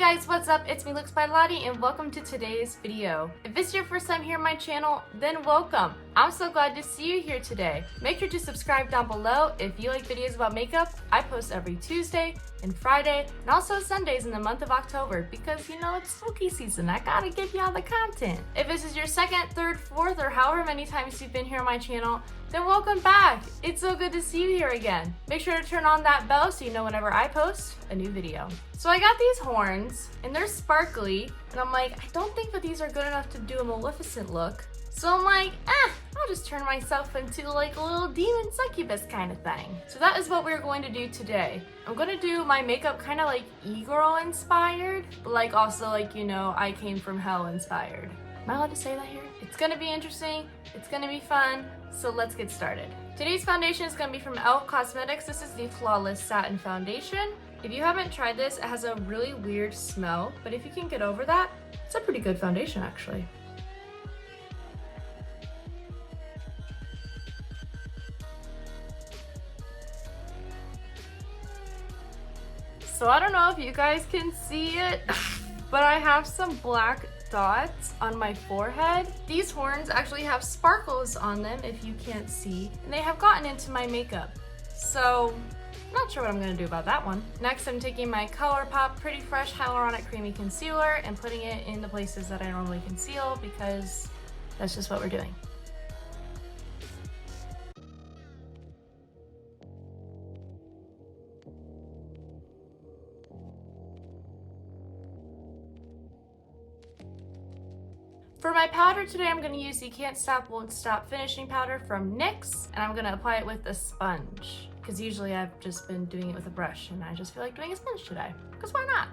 guys, what's up? It's me, looksbylottie, and welcome to today's video. If it's your first time here on my channel, then welcome. I'm so glad to see you here today. Make sure to subscribe down below if you like videos about makeup. I post every Tuesday and Friday, and also Sundays in the month of October because, you know, it's spooky season. I gotta give y'all the content. If this is your second, third, fourth, or however many times you've been here on my channel, then welcome back. It's so good to see you here again. Make sure to turn on that bell so you know whenever I post a new video. So I got these horns and they're sparkly, and I'm like, I don't think that these are good enough to do a Maleficent look. So I'm like, I'll just turn myself into like a little demon succubus kind of thing. So that is what we're going to do today. I'm going to do my makeup kind of like e-girl inspired, but like also like, you know, I came from hell inspired. Am I allowed to say that here? It's going to be interesting. It's going to be fun. So let's get started. Today's foundation is going to be from e.l.f. Cosmetics. This is the Flawless Satin Foundation. If you haven't tried this, it has a really weird smell, but if you can get over that, it's a pretty good foundation actually. So I don't know if you guys can see it, but I have some black dots on my forehead. These horns actually have sparkles on them if you can't see, and they have gotten into my makeup. So not sure what I'm gonna do about that one. Next, I'm taking my ColourPop Pretty Fresh Hyaluronic Creamy Concealer and putting it in the places that I normally conceal because that's just what we're doing. For my powder today, I'm going to use the Can't Stop Won't Stop Finishing Powder from NYX, and I'm going to apply it with a sponge because usually I've just been doing it with a brush and I just feel like doing a sponge today because why not?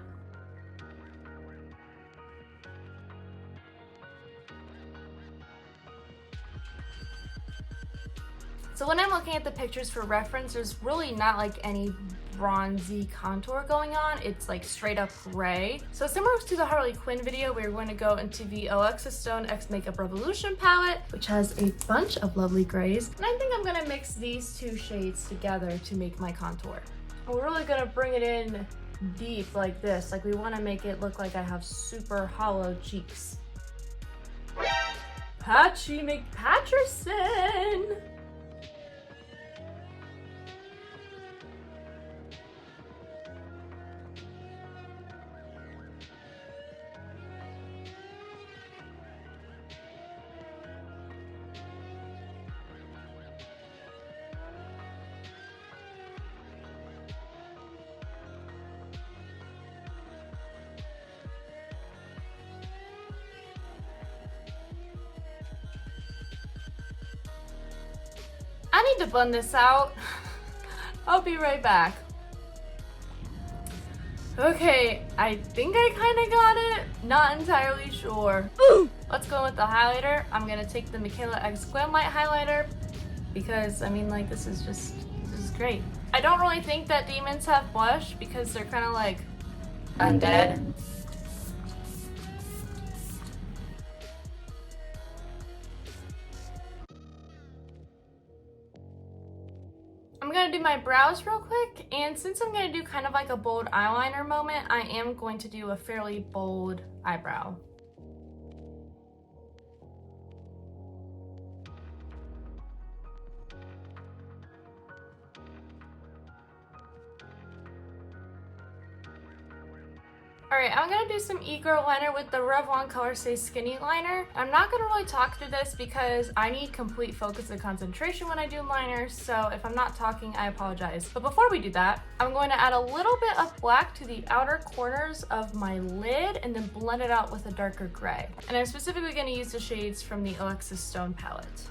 So when I'm looking at the pictures for reference, there's really not like any bronzy contour going on. It's like straight up gray. So similar to the Harley Quinn video, we're going to go into the Alexa Stone X Makeup Revolution palette, which has a bunch of lovely grays. And I think I'm gonna mix these two shades together to make my contour. And we're really gonna bring it in deep like this. Like we wanna make it look like I have super hollow cheeks. Patchy McPatcherson! I need to blend this out. I'll be right back. Okay, I think I kind of got it. Not entirely sure. Let's go with the highlighter. I'm gonna take the Michaela X Glam Light highlighter because I mean, like, this is great. I don't really think that demons have blush because they're kind of like undead. I'm gonna do my brows real quick, and since I'm gonna do kind of like a bold eyeliner moment, I am going to do a fairly bold eyebrow. Alright, I'm going to do some e-girl liner with the Revlon Color Stay Skinny Liner. I'm not going to really talk through this because I need complete focus and concentration when I do liner, so if I'm not talking, I apologize. But before we do that, I'm going to add a little bit of black to the outer corners of my lid and then blend it out with a darker gray. And I'm specifically going to use the shades from the Alexa Stone palette.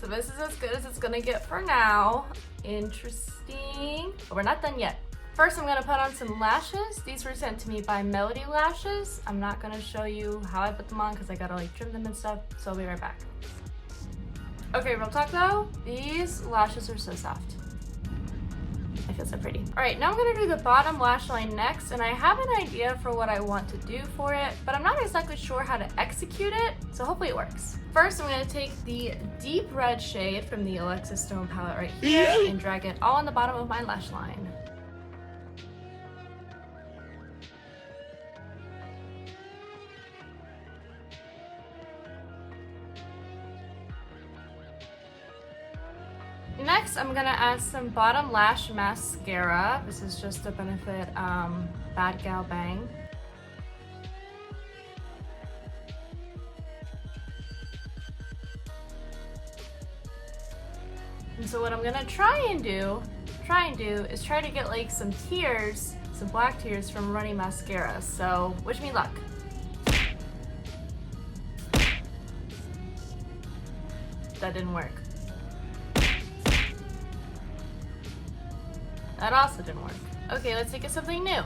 So this is as good as it's gonna get for now. Interesting. But we're not done yet. First, I'm gonna put on some lashes. These were sent to me by Melody Lashes. I'm not gonna show you how I put them on because I gotta like trim them and stuff, so I'll be right back. Okay, real talk though, these lashes are so soft. I feel so pretty. All right, now I'm gonna do the bottom lash line next, and I have an idea for what I want to do for it, but I'm not exactly sure how to execute it, so hopefully it works. First, I'm gonna take the deep red shade from the Alexis Stone palette right here and drag it all on the bottom of my lash line. Next, I'm gonna add some bottom lash mascara. This is just to benefit Bad Gal Bang. And so what I'm gonna try and do is try to get like some tears, some black tears from running mascara. So wish me luck. That didn't work. That also didn't work. Okay, let's think of something new.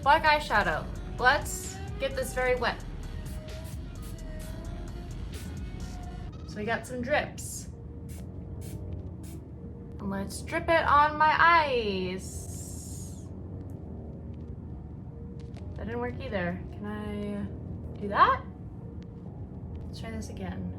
Black eyeshadow. Let's get this very wet. So we got some drips. And let's drip it on my eyes. That didn't work either. Can I do that? Let's try this again.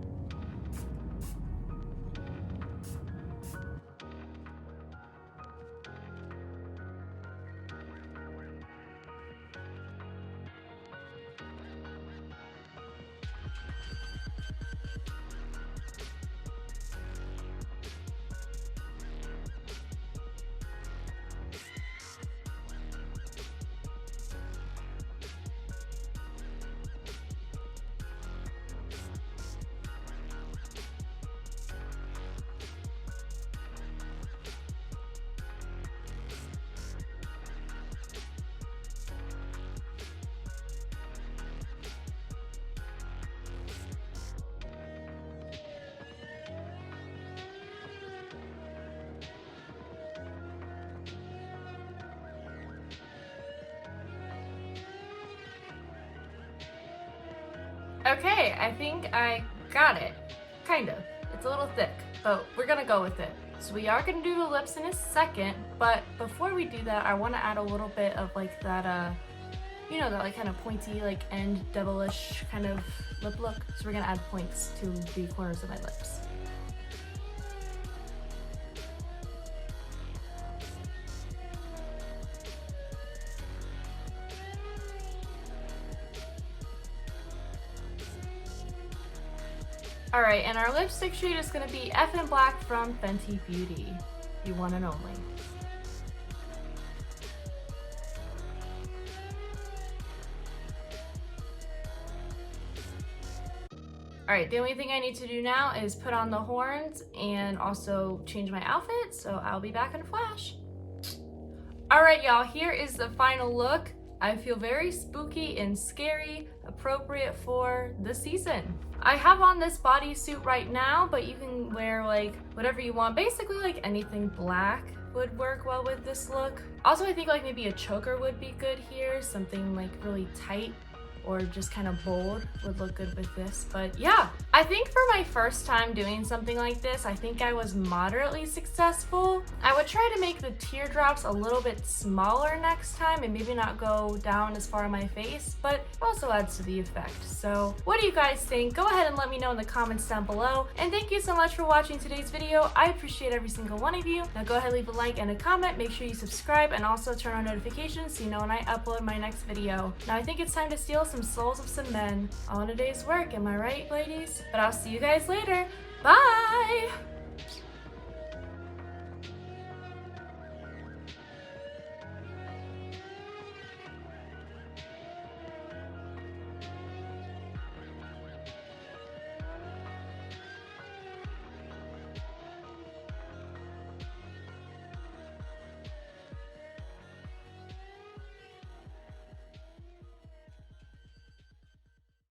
Okay, I think I got it. Kind of. It's a little thick, but we're gonna go with it. So we are gonna do the lips in a second, but before we do that, I wanna add a little bit of like that, you know, that like kind of pointy, like end devilish kind of lip look. So we're gonna add points to the corners of my lips. Alright, and our lipstick shade is going to be F in Black from Fenty Beauty, the one and only. Alright, the only thing I need to do now is put on the horns and also change my outfit, so I'll be back in a flash. Alright y'all, here is the final look. I feel very spooky and scary, appropriate for the season. I have on this bodysuit right now, but you can wear like whatever you want. Basically like anything black would work well with this look. Also, I think like maybe a choker would be good here. Something like really tight or just kind of bold would look good with this. But yeah, I think for my first time doing something like this, I think I was moderately successful. I would try to make the teardrops a little bit smaller next time and maybe not go down as far on my face, but it also adds to the effect. So what do you guys think? Go ahead and let me know in the comments down below. And thank you so much for watching today's video. I appreciate every single one of you. Now go ahead, leave a like and a comment. Make sure you subscribe and also turn on notifications so you know when I upload my next video. Now I think it's time to steal some souls of some men. All in a day's work, am I right, ladies? But I'll see you guys later. Bye!